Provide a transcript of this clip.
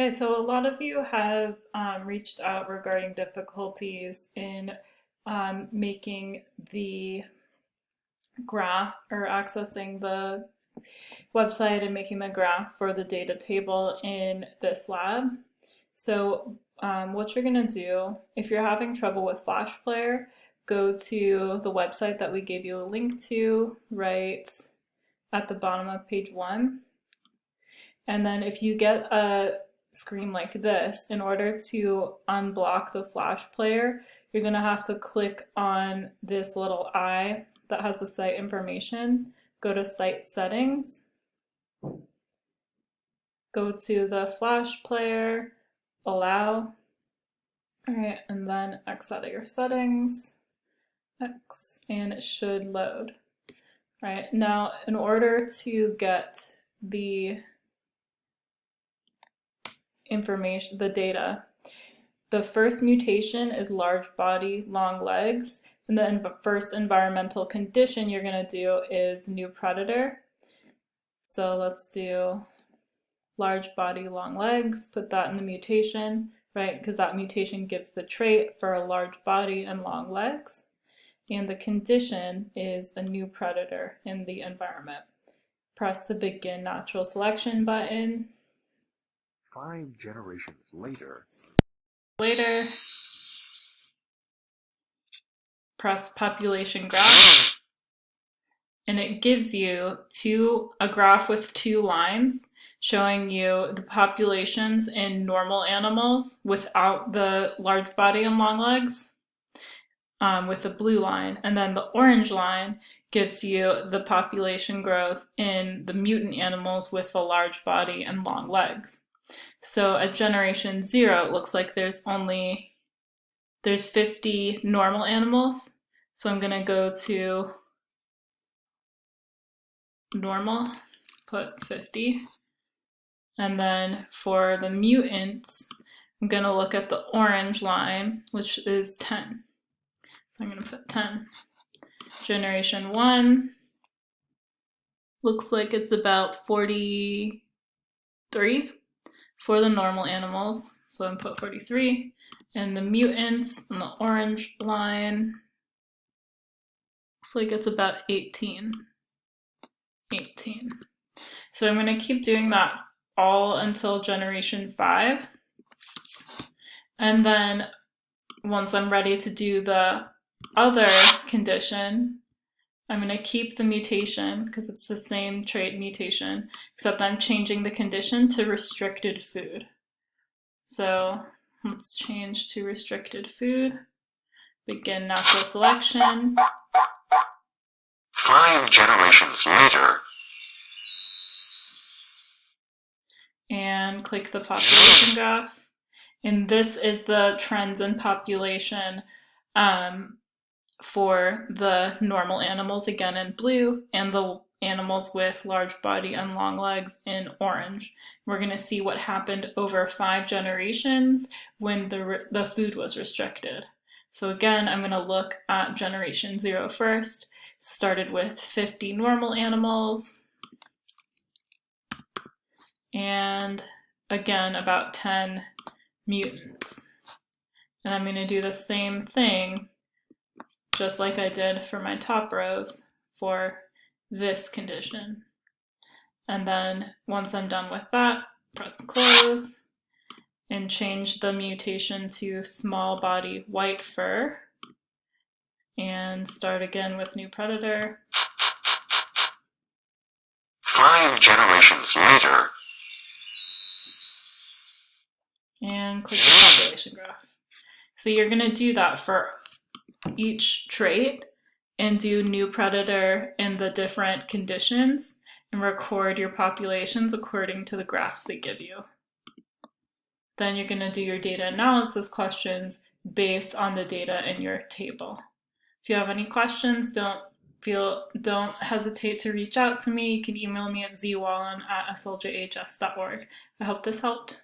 Okay, so a lot of you have reached out regarding difficulties in making the graph or accessing the website and making the graph for the data table in this lab. So what you're going to do, if you're having trouble with Flash Player, go to the website that we gave you a link to right at the bottom of page 1. And then if you get a screen like this, in order to unblock the Flash Player, you're going to have to click on this little eye that has the site information, go to Site Settings, go to the Flash Player, Allow, alright, and then X out of your settings, X, and it should load. Alright, now in order to get the information, the data, the first mutation is large body, long legs, and then the first environmental condition you're going to do is new predator. So let's do large body, long legs, put that in the mutation, right? Because that mutation gives the trait for a large body and long legs. And the condition is a new predator in the environment. Press the Begin Natural Selection button. 5 generations later. Press Population Graph, and it gives you a graph with 2 lines showing you the populations in normal animals without the large body and long legs, with the blue line, and then the orange line gives you the population growth in the mutant animals with the large body and long legs. So at generation 0, it looks like there's 50 normal animals. So I'm going to go to normal, put 50. And then for the mutants, I'm going to look at the orange line, which is 10. So I'm going to put 10. Generation 1 looks like it's about 43 for the normal animals. So I'm put 43. And the mutants on the orange line looks like it's about 18. So I'm going to keep doing that all until generation 5. And then once I'm ready to do the other condition, I'm going to keep the mutation because it's the same trait mutation, except I'm changing the condition to restricted food. So let's change to restricted food. Begin natural selection. 5 generations later. And click the population graph. And this is the trends in population for the normal animals, again in blue, and the animals with large body and long legs in orange. We're going to see what happened over 5 generations when the food was restricted. So again, I'm going to look at generation 0 first. Started with 50 normal animals, and again about 10 mutants. And I'm going to do the same thing just like I did for my top rows for this condition. And then once I'm done with that, press close and change the mutation to small body white fur and start again with new predator. 5 generations later. And click the population graph. So you're going to do that for each trait and do new predator in the different conditions and record your populations according to the graphs they give you. Then you're going to do your data analysis questions based on the data in your table. If you have any questions, don't hesitate to reach out to me. You can email me at zwallen@sljhs.org. I hope this helped.